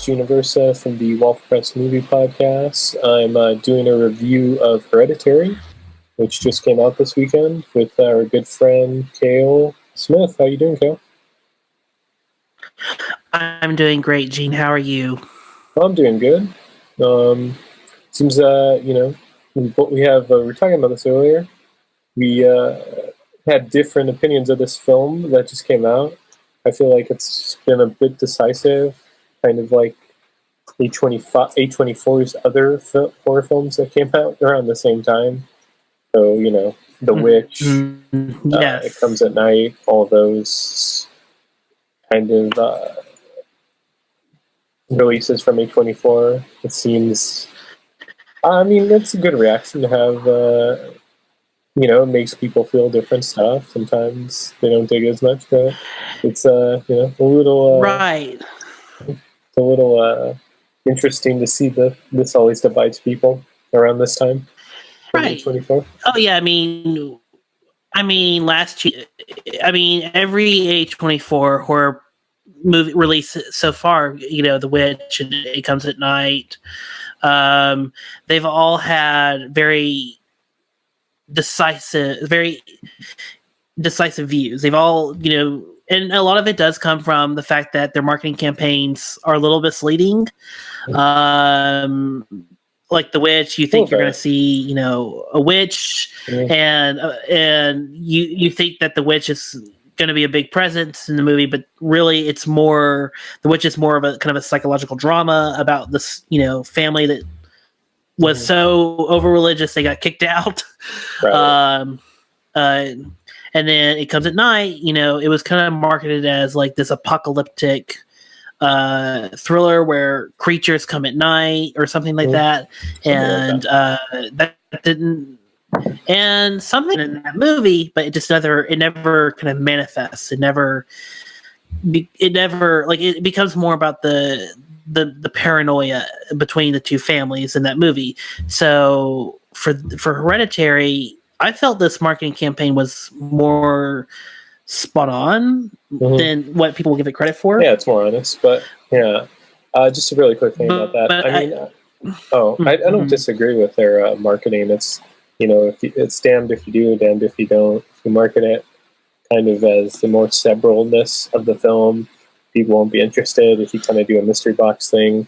host, Universa, from the Wolf Press Movie Podcast. I'm doing a review of Hereditary, which just came out this weekend, with our good friend, Kale Smith. How you doing, Kale? I'm doing great, Gene. How are you? I'm doing good. Seems, we were talking about this earlier. We had different opinions of this film that just came out. I feel like it's been a bit decisive, kind of like A24's other horror films that came out around the same time. So, The Witch, Yes. It Comes at Night, all those kind of releases from A24. It seems, it's a good reaction to have, it makes people feel different stuff. Sometimes they don't dig as much, but it's, a little... right. It's a little interesting to see that this always divides people around this time. Right. A24. Oh, yeah, last year... every A24 horror movie release so far, The Witch and It Comes at Night, they've all had very decisive views. They've all, and a lot of it does come from the fact that their marketing campaigns are a little misleading. Like The Witch, you think you're going to see, a witch, and you think that the witch is going to be a big presence in the movie, but really the witch is more of a kind of a psychological drama about this, family that was so over religious they got kicked out. Right. And then It Comes at Night, it was kind of marketed as like this apocalyptic thriller where creatures come at night or something like that. And that didn't, and something in that movie, but it never kind of manifests. It never like, it becomes more about the paranoia between the two families in that movie. So for Hereditary, I felt this marketing campaign was more spot on than what people will give it credit for. Yeah, it's more honest, but yeah. Just a really quick thing about that. I don't disagree with their marketing. It's, it's damned if you do, damned if you don't. If you market it kind of as the more cerebralness of the film, people won't be interested. If you kind of do a mystery box thing,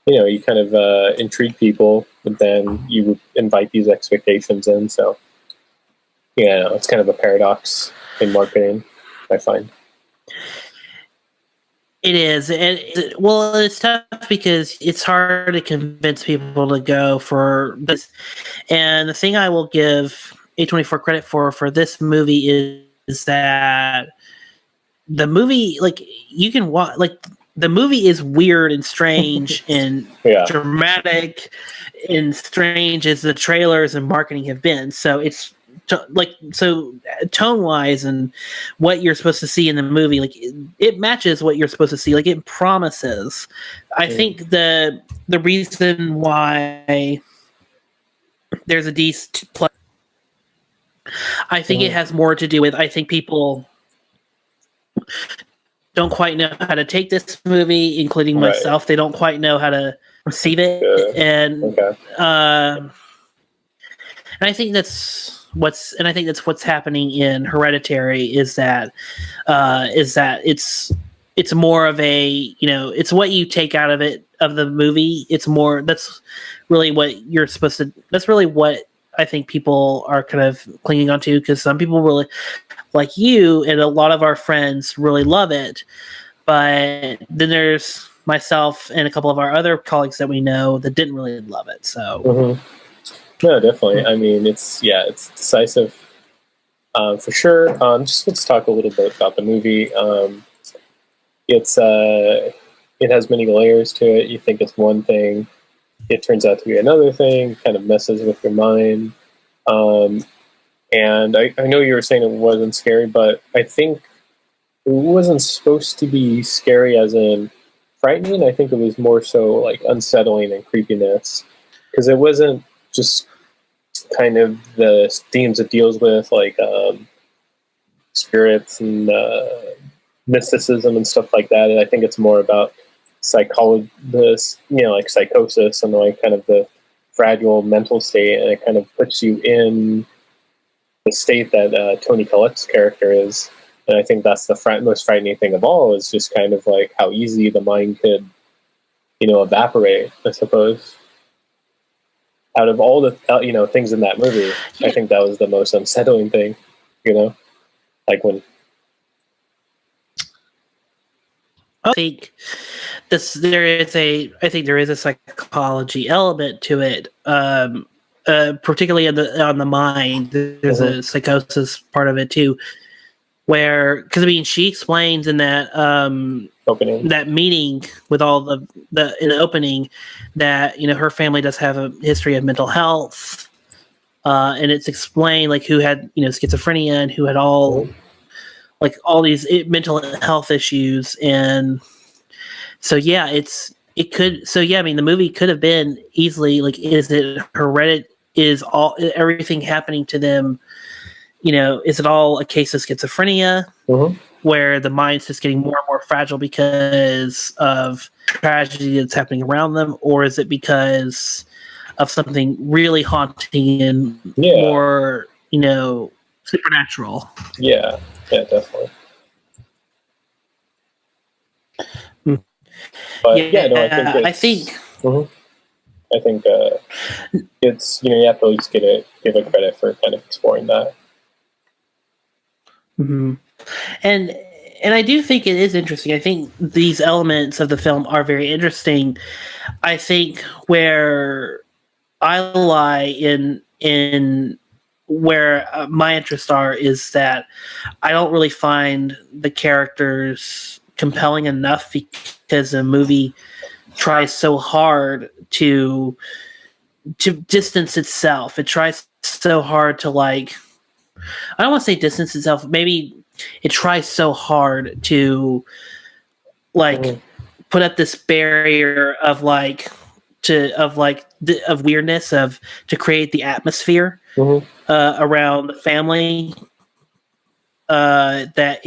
you kind of intrigue people, but then you invite these expectations in. So, it's kind of a paradox in marketing, I find. It is. And it's tough because it's hard to convince people to go for this. And the thing I will give A24 credit for this movie is that the movie, like, you can watch, like, the movie is weird and strange and dramatic and strange as the trailers and marketing have been. So it's tone wise and what you're supposed to see in the movie, like, it matches what you're supposed to see. Like, it promises. I think the reason why there's a decent play, I think it has more to do with, I think people don't quite know how to take this movie, including myself. Right. They don't quite know how to receive it. And I think that's what's happening in Hereditary is that it's more of a, it's what you take out of the movie. It's more, that's really what I think people are kind of clinging onto, because some people really, like you and a lot of our friends, really love it. But then there's myself and a couple of our other colleagues that we know that didn't really love it. So, no, definitely. I mean, it's decisive for sure. Let's talk a little bit about the movie. It has many layers to it. You think it's one thing, it turns out to be another thing. Kind of messes with your mind. And I know you were saying it wasn't scary, but I think it wasn't supposed to be scary as in frightening. I think it was more so like unsettling and creepiness, because it wasn't just kind of the themes it deals with, like spirits and mysticism and stuff like that. And I think it's more about like psychosis and like kind of the fragile mental state, and it kind of puts you in the state that Toni Collette's character is. And I think that's the most frightening thing of all, is just kind of like how easy the mind could, evaporate, I suppose. Out of all the, things in that movie, I think that was the most unsettling thing, like when... I think there is a psychology element to it, particularly on the mind. There's a psychosis part of it too, where, because she explains in that opening, that meeting with all in the opening, that her family does have a history of mental health, and it's explained like who had schizophrenia and who had all like all these mental health issues. And so the movie could have been easily like, is it hereditary? Is everything happening to them, is it all a case of schizophrenia, where the mind's just getting more and more fragile because of tragedy that's happening around them? Or is it because of something really haunting and more, supernatural? Yeah, definitely. But I think it's, you have to at least give it credit for kind of exploring that. Mm-hmm. And I do think it is interesting. I think these elements of the film are very interesting. I think where I lie in where my interests are is that I don't really find the characters compelling enough, because the movie tries so hard to distance itself. It tries so hard to, like, I don't want to say distance itself. Maybe it tries so hard to, like, put up this barrier of weirdness, to create the atmosphere around the family, that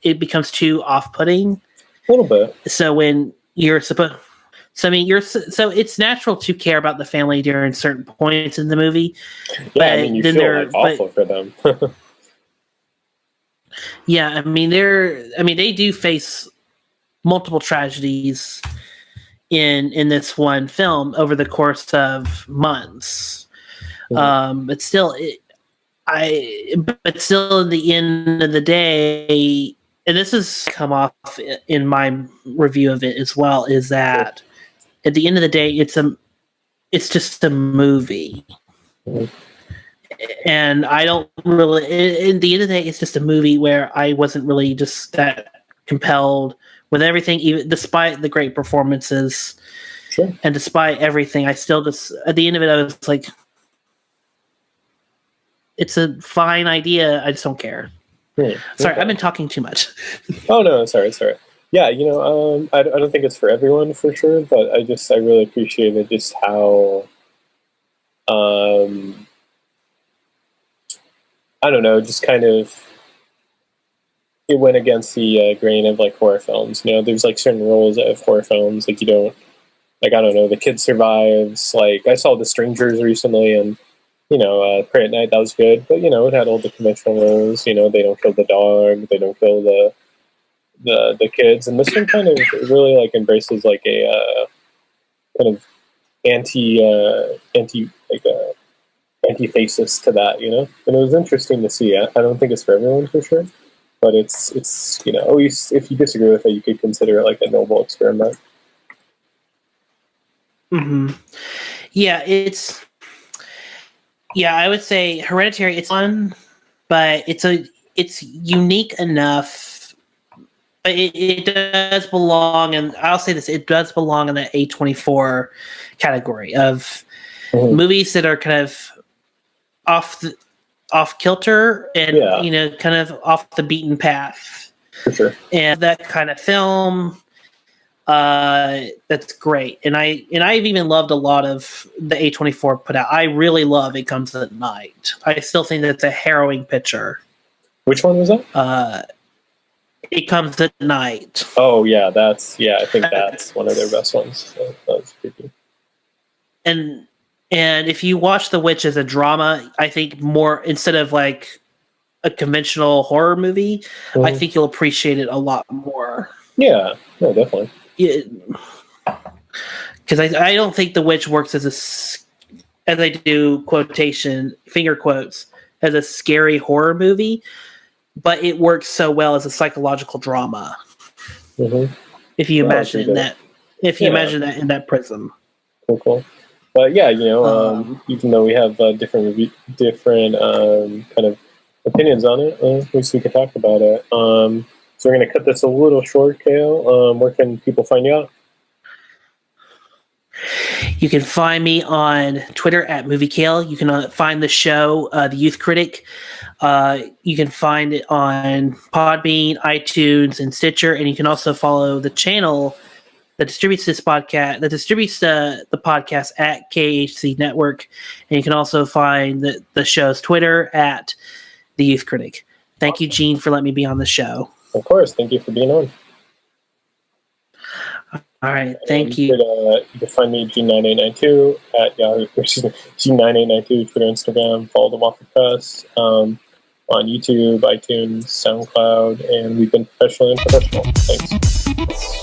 it becomes too off-putting. A little bit. So when you're supposed, so it's natural to care about the family during certain points in the movie. Yeah, you feel awful for them. Yeah, they do face multiple tragedies in this one film over the course of months. But still, in the end of the day, and this has come off in my review of it as well, is that at the end of the day, it's just a movie. And I don't really, at the end of the day, it's just a movie where I wasn't really just that compelled with everything, even despite the great performances. Sure. And despite everything, I still just, at the end of it, I was like, it's a fine idea, I just don't care. Sorry, I've been talking too much. Oh no, sorry. Yeah, I don't think it's for everyone for sure, but I really appreciated just how, I don't know, just kind of, it went against the grain of like horror films. There's like certain rules of horror films, like you don't, like, I don't know, the kid survives. Like, I saw The Strangers recently, and Pray at Night, that was good, but it had all the conventional rules. They don't kill the dog, they don't kill the kids, and this one kind of really like embraces like a kind of antithesis to that, and it was interesting to see. I don't think it's for everyone for sure, but it's at least if you disagree with it, you could consider it like a noble experiment. Yeah, I would say Hereditary, it's fun, but it's unique enough. But it does belong, and I'll say this, it does belong in the A24 category of movies that are kind of off kilter and kind of off the beaten path. For sure. And that kind of film, that's great. And I've even loved a lot of the A24 put out. I really love It Comes at Night. I still think that's a harrowing picture. Which one was that? It Comes at Night. Oh yeah, I think that's one of their best ones. So that was creepy. And if you watch The Witch as a drama, I think more instead of like a conventional horror movie, I think you'll appreciate it a lot more. Yeah, no, definitely. Because I don't think The Witch works as I do finger quotes, as a scary horror movie, but it works so well as a psychological drama. Mm-hmm. If you imagine it in that, imagine that in that prism. Cool. But yeah, even though we have different kind of opinions on it, at least we could talk about it. So we're going to cut this a little short, Kale. Where can people find you out? You can find me on Twitter at MovieKale. You can find the show, The Youth Critic. You can find it on Podbean, iTunes, and Stitcher. And you can also follow the channel that distributes this podcast, the podcast at KHC Network. And you can also find the show's Twitter at The Youth Critic. Thank you, Gene, for letting me be on the show. Of course. Thank you for being on. All right, thank you. You can find me G9892 at Yahoo. G9892 Twitter, Instagram. Follow the Waffle Press on YouTube, iTunes, SoundCloud, and we've been professional and professional. Thanks.